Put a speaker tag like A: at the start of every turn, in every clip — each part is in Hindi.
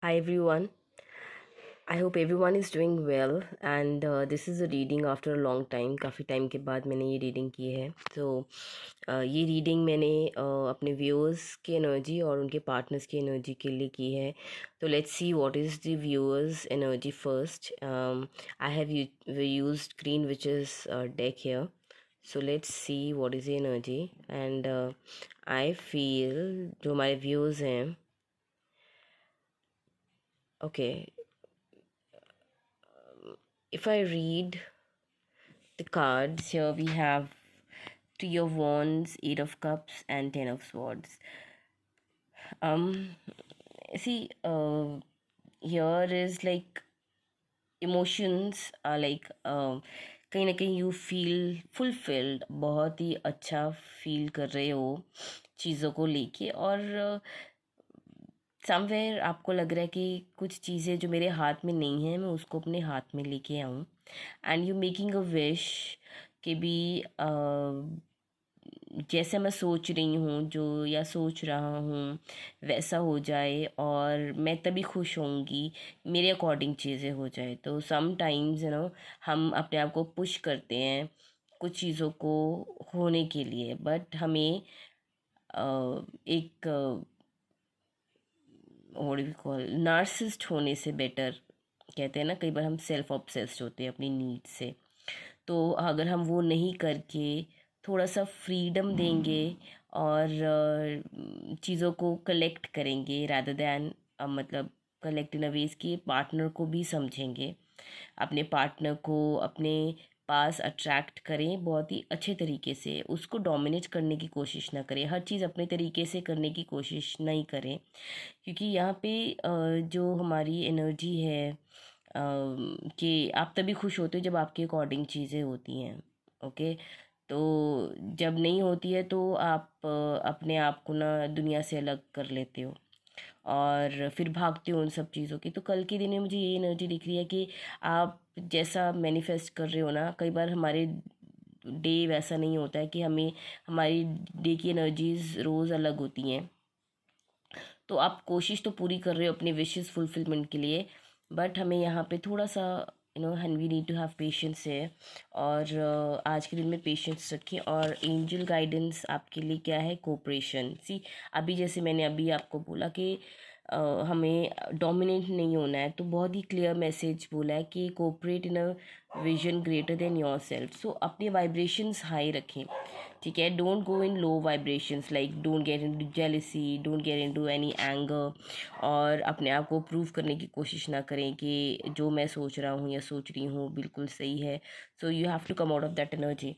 A: Hi everyone. I hope everyone is doing well and this is a reading after a long time. काफ़ी टाइम के बाद मैंने ये रीडिंग की है. ये रीडिंग मैंने अपने व्यूअर्स की एनर्जी और उनके पार्टनर्स की एनर्जी के लिए की है. तो let's see what is the viewers energy first. I have used green witches deck here. So let's see what is the energy and I feel जो हमारे व्यूअर्स हैं. Okay, if I read the cards here, we have Three of Wands, Eight of Cups, and Ten of Swords. Um, see, here is like emotions are like कहीं ना कहीं यू फील फुलफिल्ड, बहुत ही अच्छा फील कर रहे हो चीज़ों को लेके. और समवेयर आपको लग रहा है कि कुछ चीज़ें जो मेरे हाथ में नहीं है मैं उसको अपने हाथ में लेके आऊँ. And you making a wish कि भी जैसे मैं सोच रही हूँ जो या सोच रहा हूँ वैसा हो जाए और मैं तभी खुश होंगी, मेरे अकॉर्डिंग चीज़ें हो जाए. तो सम टाइम्स हम अपने आप को पुश करते हैं कुछ चीज़ों को होने के लिए, बट हमें एक व्हाट डू कॉल नार्सिसिस्ट होने से बेटर. कहते हैं ना, कई बार हम सेल्फ ऑब्सेस्ड होते हैं अपनी नीड से. तो अगर हम वो नहीं करके थोड़ा सा फ्रीडम देंगे और चीज़ों को कलेक्ट करेंगे रादर दैन मतलब कलेक्ट इन अ वेज कि पार्टनर को भी समझेंगे, अपने पार्टनर को अपने पास अट्रैक्ट करें बहुत ही अच्छे तरीके से, उसको डोमिनेट करने की कोशिश ना करें, हर चीज़ अपने तरीके से करने की कोशिश नहीं करें. क्योंकि यहाँ पे जो हमारी एनर्जी है कि आप तभी खुश होते हो जब आपके अकॉर्डिंग चीज़ें होती हैं. ओके, तो जब नहीं होती है तो आप अपने आप को ना दुनिया से अलग कर लेते हो और फिर भागते हो उन सब चीज़ों की. तो कल के दिन में मुझे ये एनर्जी दिख रही है कि आप जैसा मैनिफेस्ट कर रहे हो ना, कई बार हमारे डे वैसा नहीं होता है कि हमें हमारी डे की एनर्जीज रोज़ अलग होती हैं. तो आप कोशिश तो पूरी कर रहे हो अपने विशेस फुलफिलमेंट के लिए, बट हमें यहाँ पे थोड़ा सा and we need to have patience है. और आज के दिन में पेशेंस रखें. और एंजल गाइडेंस आपके लिए क्या है? कोऑपरेशन. सी, अभी जैसे मैंने अभी आपको बोला कि हमें डोमिनेट नहीं होना है, तो बहुत ही क्लियर मैसेज बोला है कि cooperate in a vision greater than yourself. So अपने वाइब्रेशंस हाई रखें, ठीक है. Don't go in low vibrations, like don't get into jealousy, don't get into any anger. और अपने आप को प्रूव करने की कोशिश ना करें कि जो मैं सोच रहा हूँ या सोच रही हूँ बिल्कुल सही है. So you have to come out of that energy.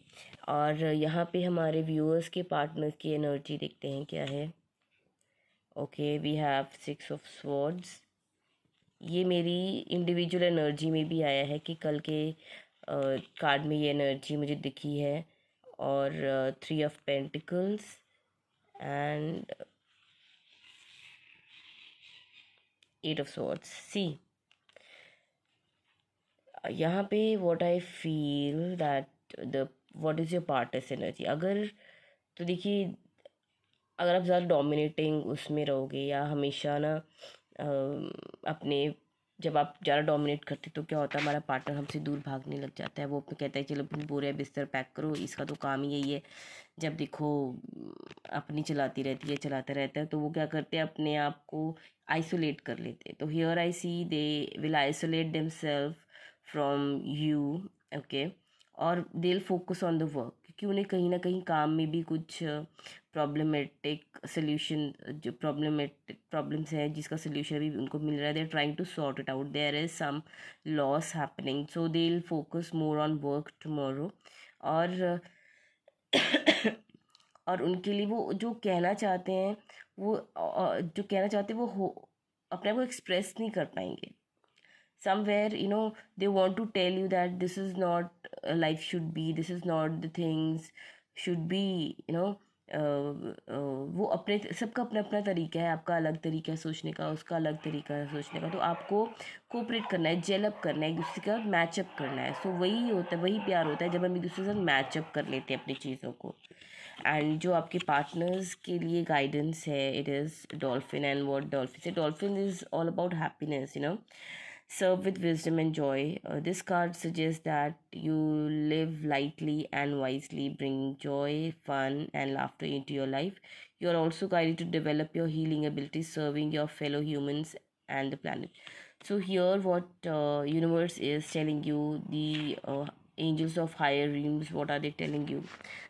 A: और यहाँ पे हमारे व्यूअर्स के पार्टनर्स की एनर्जी देखते हैं क्या है. Okay, we have six of swords. ये मेरी इंडिविजुअल एनर्जी में भी आया है कि कल के कार्ड में ये एनर्जी मुझे दिखी है. और three of pentacles and eight of swords. See, यहाँ पे what I feel that the what is your partner's energy. अगर तो देखिए, अगर आप ज़्यादा डोमिनेटिंग उसमें रहोगे या हमेशा ना अपने, जब आप ज़्यादा डोमिनेट करते तो क्या होता है, हमारा पार्टनर हमसे दूर भागने लग जाता है. वो अपने कहता है चलो अपनी बोरे बिस्तर पैक करो, इसका तो काम ही यही है, जब देखो अपनी चलाती रहती है, चलाता रहता है. तो वो क्या करते हैं, अपने आप को आइसोलेट कर लेते हैं. तो here I see they will isolate themselves from you. Okay, और they will focus on the work, क्योंकि उन्हें कहीं ना कहीं काम में भी कुछ प्रॉब्लमेटिक सोल्यूशन, जो प्रॉब्लमेटिक प्रॉब्लम्स हैं जिसका सोल्यूशन भी उनको मिल रहा है, they are trying to sort it out. There is some loss happening, so they will focus more on work tomorrow. और और उनके लिए वो जो कहना चाहते हैं, वो जो कहना चाहते हैं वो अपने आप को एक्सप्रेस नहीं कर पाएंगे. somewhere they want to tell you that this is not life should be, this is not the things should be. वो अपने सबका अपना अपना तरीका है, आपका अलग तरीका है सोचने का, उसका अलग तरीका है सोचने का. तो आपको कोऑपरेट करना है, जेलअप करना है, एक दूसरे का मैचअप करना है. सो वही होता है, वही प्यार होता है जब हम एक दूसरे के साथ मैचअप कर लेते हैं अपनी चीज़ों को. एंड जो आपके पार्टनर्स के लिए गाइडेंस है, it is dolphin. And what dolphin says, dolphin is all about happiness, you know. Serve with wisdom and joy. This card suggests that you live lightly and wisely, bringing joy, fun, and laughter into your life. You are also guided to develop your healing abilities, serving your fellow humans and the planet. So here, what universe is telling you, the angels of higher realms, what are they telling you?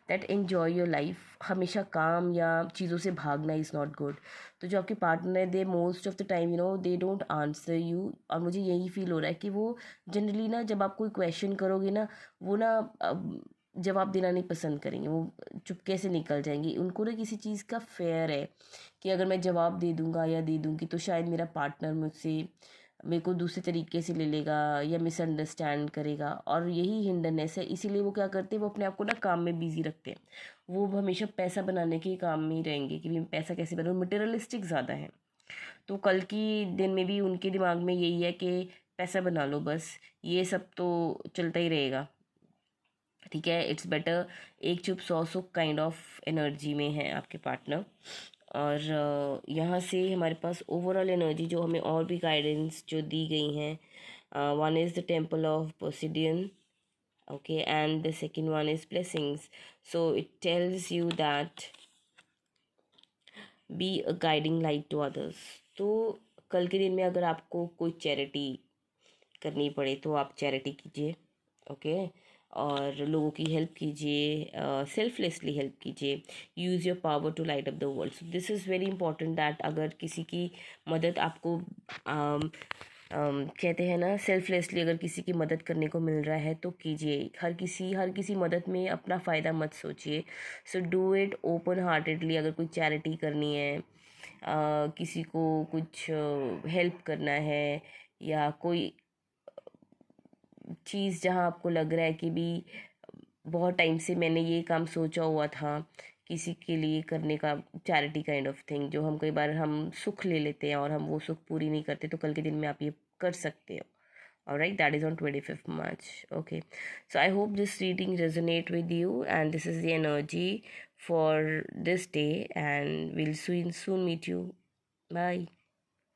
A: That enjoy your life. हमेशा काम या चीज़ों से भागना इज़ नॉट गुड. तो जो आपके पार्टनर है, they most of the time, you know, they don't answer you. और मुझे यही फील हो रहा है कि वो जनरली ना, जब आप कोई क्वेश्चन करोगे ना, वो ना जवाब देना नहीं पसंद करेंगे. वो चुपके से निकल जाएंगे. उनको ना किसी चीज़ का फेयर है कि अगर मैं जवाब दे दूंगा या दे दूंगी तो शायद मेरा पार्टनर मुझसे, मेरे को दूसरे तरीके से ले लेगा या मिसअंडरस्टैंड करेगा. और यही हिंडरनेस है. इसीलिए वो क्या करते हैं, वो अपने आप को ना काम में बिजी रखते हैं. वो हमेशा पैसा बनाने के काम में ही रहेंगे कि भी पैसा कैसे बनाऊँ. मटेरियलिस्टिक ज़्यादा है. तो कल की दिन में भी उनके दिमाग में यही है कि पैसा बना लो बस. ये सब तो चलता ही रहेगा. ठीक है, इट्स बेटर. एक चुप सौ सुख काइंड ऑफ एनर्जी में है आपके पार्टनर. और यहाँ से हमारे पास ओवरऑल एनर्जी जो हमें और भी गाइडेंस जो दी गई हैं. One is the temple of Poseidon. Okay, and the second one is blessings. So it tells you that be a guiding light to others. तो कल के दिन में अगर आपको कोई चैरिटी करनी पड़े तो आप चैरिटी कीजिए. ओके. और लोगों की हेल्प कीजिए, सेल्फलेसली हेल्प कीजिए. Use your power to light up the world. So this is very important that अगर किसी की मदद आपको कहते हैं ना, सेल्फलेसली अगर किसी की मदद करने को मिल रहा है तो कीजिए. हर किसी मदद में अपना फ़ायदा मत सोचिए. So do it open heartedly. अगर कोई चैरिटी करनी है, किसी को कुछ हेल्प करना है, या कोई चीज़ जहाँ आपको लग रहा है कि भी बहुत टाइम से मैंने ये काम सोचा हुआ था किसी के लिए करने का, चैरिटी काइंड ऑफ थिंग, जो हम कई बार हम सुख ले लेते हैं और हम वो सुख पूरी नहीं करते, तो कल के दिन में आप ये कर सकते हो. Alright, that is on 25th March. Okay, so I hope this reading resonate with you, and this is the energy for this day, and we'll soon meet you. Bye.